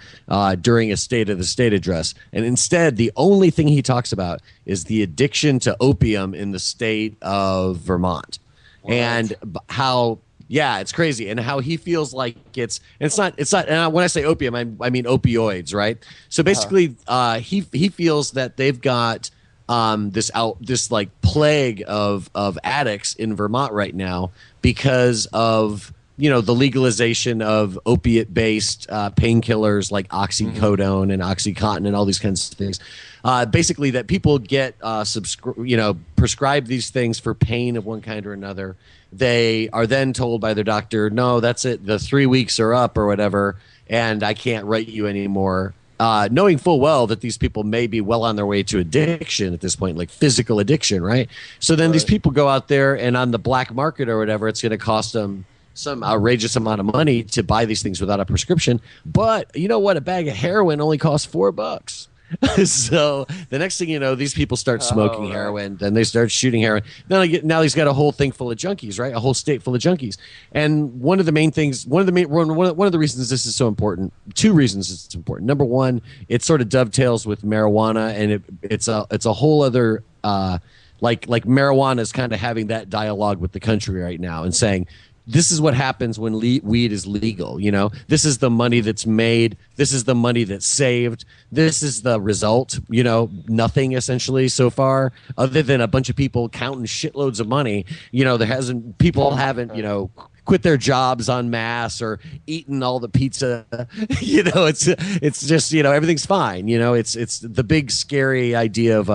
during a State of the State address. And instead, the only thing he talks about is the addiction to opium in the state of Vermont. What? And how... Yeah, it's crazy, and how he feels like it's not. And when I say opium, I mean opioids, right? So basically, he feels that they've got this like plague of addicts in Vermont right now because of, you know, the legalization of opiate-based painkillers like oxycodone and OxyContin and all these kinds of things. Basically, that people get prescribed these things for pain of one kind or another. They are then told by their doctor, no, that's it. The 3 weeks are up or whatever, and I can't write you anymore. Knowing full well that these people may be well on their way to addiction at this point, like physical addiction, right? So then these people go out there and on the black market or whatever, it's going to cost them some outrageous amount of money to buy these things without a prescription. But you know what? A bag of heroin only costs $4. So the next thing you know, these people start smoking heroin, then they start shooting heroin. Now he's got a whole thing full of junkies, right? A whole state full of junkies. And one of the reasons this is so important, two reasons it's important. Number one, it sort of dovetails with marijuana, and it's a whole other like marijuana is kind of having that dialogue with the country right now and saying, this is what happens when weed is legal. You know, this is the money that's made. This is the money that's saved. This is the result. You know, nothing essentially so far, other than a bunch of people counting shitloads of money. You know, people haven't, you know, quit their jobs en masse or eaten all the pizza. You know, it's just, you know, everything's fine. You know, it's the big scary idea of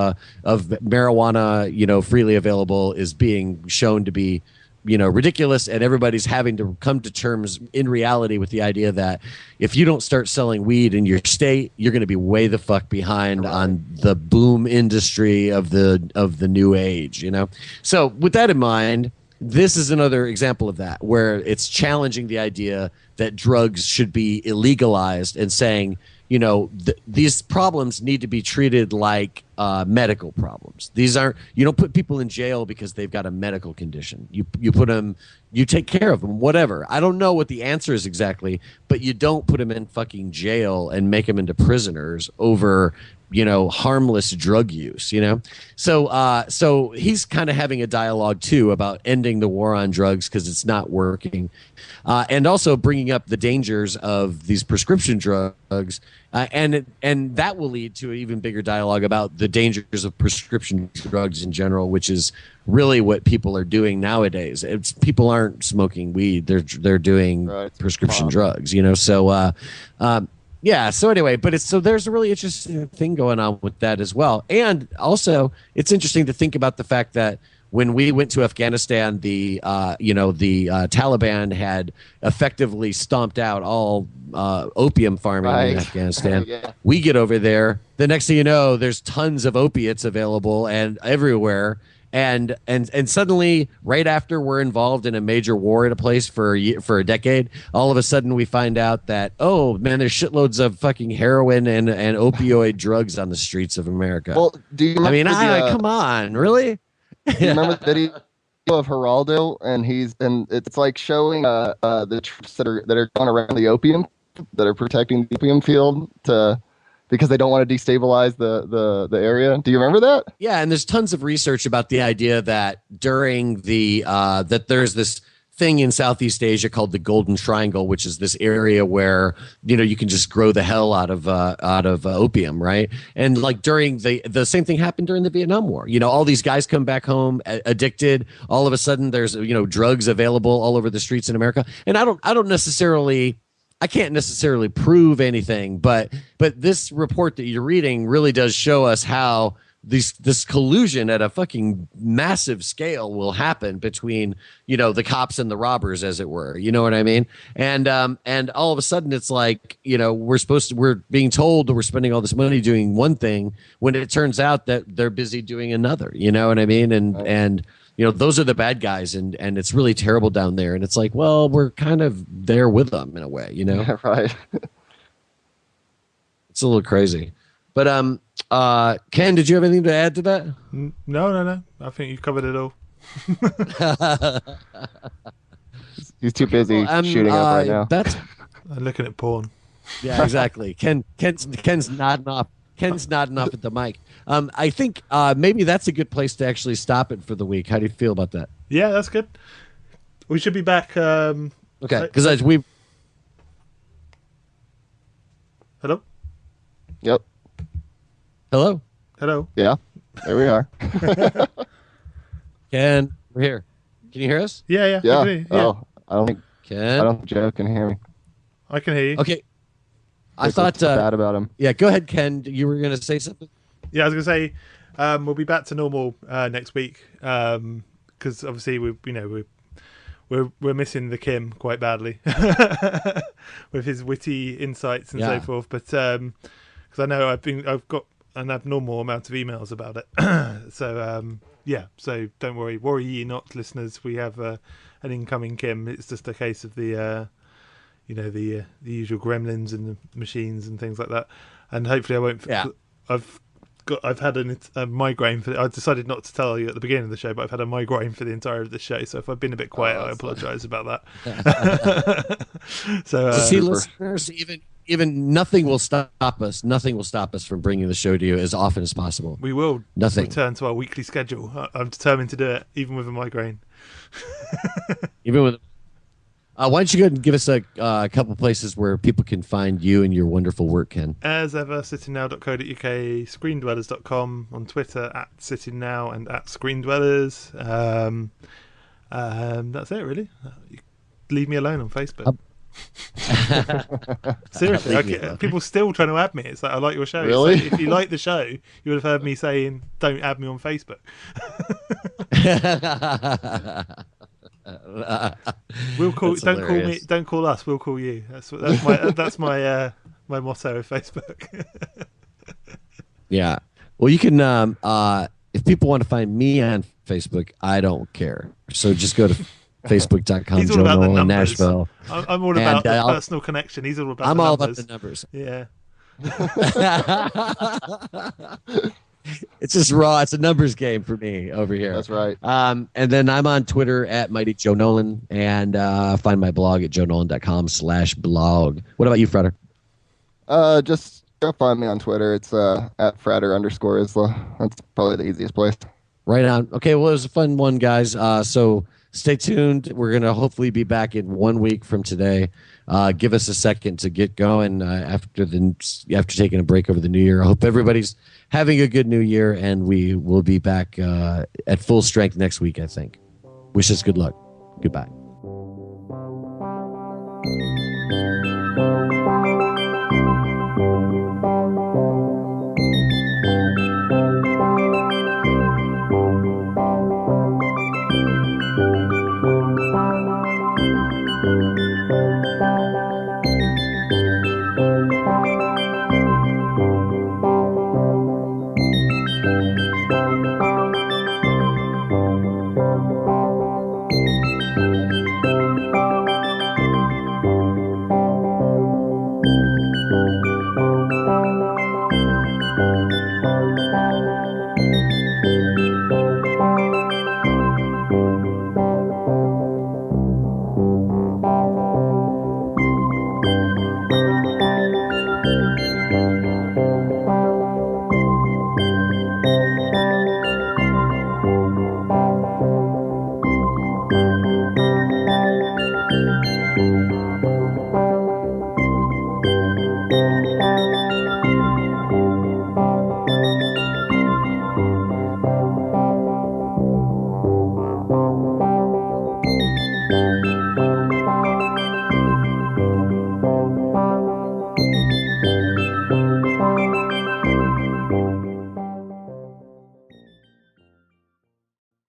marijuana, you know, freely available is being shown to be ridiculous, and everybody's having to come to terms in reality with the idea that if you don't start selling weed in your state, you're going to be way the fuck behind on the boom industry of the new age. So with that in mind, this is another example of that, where it's challenging the idea that drugs should be illegalized and saying, these problems need to be treated like medical problems. These aren't, you don't put people in jail because they've got a medical condition. You put them, you take care of them, whatever. I don't know what the answer is exactly, but you don't put them in fucking jail and make them into prisoners over, harmless drug use, So he's kind of having a dialogue too about ending the war on drugs because it's not working. And also bringing up the dangers of these prescription drugs. And that will lead to an even bigger dialogue about the dangers of prescription drugs in general, which is really what people are doing nowadays. People aren't smoking weed; they're doing prescription drugs. So so anyway, but there's a really interesting thing going on with that as well, and also it's interesting to think about the fact that when we went to Afghanistan, the Taliban had effectively stomped out all opium farming in Afghanistan. Yeah. We get over there, the next thing you know, there's tons of opiates available and everywhere. And suddenly, right after we're involved in a major war at a place for a decade, all of a sudden we find out that, oh man, there's shitloads of fucking heroin and opioid drugs on the streets of America. Well, do you remember come on, really? Do you remember the video of Geraldo, and it's like showing the troops that are going around the opium, that are protecting the opium field because they don't want to destabilize the area. Do you remember that? Yeah, and there's tons of research about the idea that during that there's this thing in Southeast Asia called the Golden Triangle, which is this area where you can just grow the hell out of opium, right? And like during the same thing happened during the Vietnam War. All these guys come back home addicted. All of a sudden, there's drugs available all over the streets in America. And I can't necessarily prove anything, but this report that you're reading really does show us how this collusion at a fucking massive scale will happen between the cops and the robbers, as it were. You know what I mean? And all of a sudden it's like we're being told that we're spending all this money doing one thing when it turns out that they're busy doing another. You know what I mean? And those are the bad guys, and it's really terrible down there. And it's like, well, we're kind of there with them in a way, Yeah, right. It's a little crazy. But Ken, did you have anything to add to that? No. I think you covered it all. He's too busy shooting up right now. I'm looking at porn. Yeah, exactly. Ken's nodding off. Ken's nodding off at the mic. I think maybe that's a good place to actually stop it for the week. How do you feel about that? Yeah, that's good. We should be back. Okay, because we. Hello. Yep. Hello. Yeah, there we are. Ken, we're here. Can you hear us? Yeah. Yeah. Oh, I don't think Joe can hear me. I can hear you. Okay. I thought bad about him. Yeah, go ahead, Ken. You were going to say something. Yeah, I was going to say we'll be back to normal next week because obviously we're missing the Kim quite badly with his witty insights and so forth. But because I know I've got an abnormal amount of emails about it. So don't worry ye not, listeners. We have an incoming Kim. It's just a case of the usual gremlins and the machines and things like that. And hopefully I won't. Yeah. I've had a migraine I decided not to tell you at the beginning of the show, but I've had a migraine for the entire of the show. So if I've been a bit quiet, I apologise about that. So see, listeners, even nothing will stop us. Nothing will stop us from bringing the show to you as often as possible. We will return to our weekly schedule. I'm determined to do it, even with a migraine. Even with. Why don't you go ahead and give us a couple places where people can find you and your wonderful work, Ken? As ever, sittingnow.co.uk, screendwellers.com, on Twitter at sittingnow and at screendwellers. That's it, really. Leave me alone on Facebook. Seriously, people still trying to add me. It's like, I like your show. Really? Like, if you like the show, you would have heard me saying, don't add me on Facebook. We'll call. That's Don't call me. hilarious. Don't call us. We'll call you. That's my my motto of Facebook. Yeah. Well, you can. If people want to find me on Facebook, I don't care. So just go to facebook.com. He's all Joe about the Nolan, numbers. Nashville. I'm all about And, the personal connection. He's all about. I'm the all numbers. about the numbers. Yeah. It's just raw. It's a numbers game for me over here. That's right. And then I'm on Twitter at Mighty Joe Nolan, and find my blog at joenolan.com/blog. What about you, Frater? Just go find me on Twitter. It's at Frater_Isla. That's probably the easiest place. Right on. Okay, well, it was a fun one, guys. So stay tuned. We're going to hopefully be back in 1 week from today. Give us a second to get going after taking a break over the new year. I hope everybody's having a good new year, and we will be back at full strength next week, I think. Wish us good luck. Goodbye.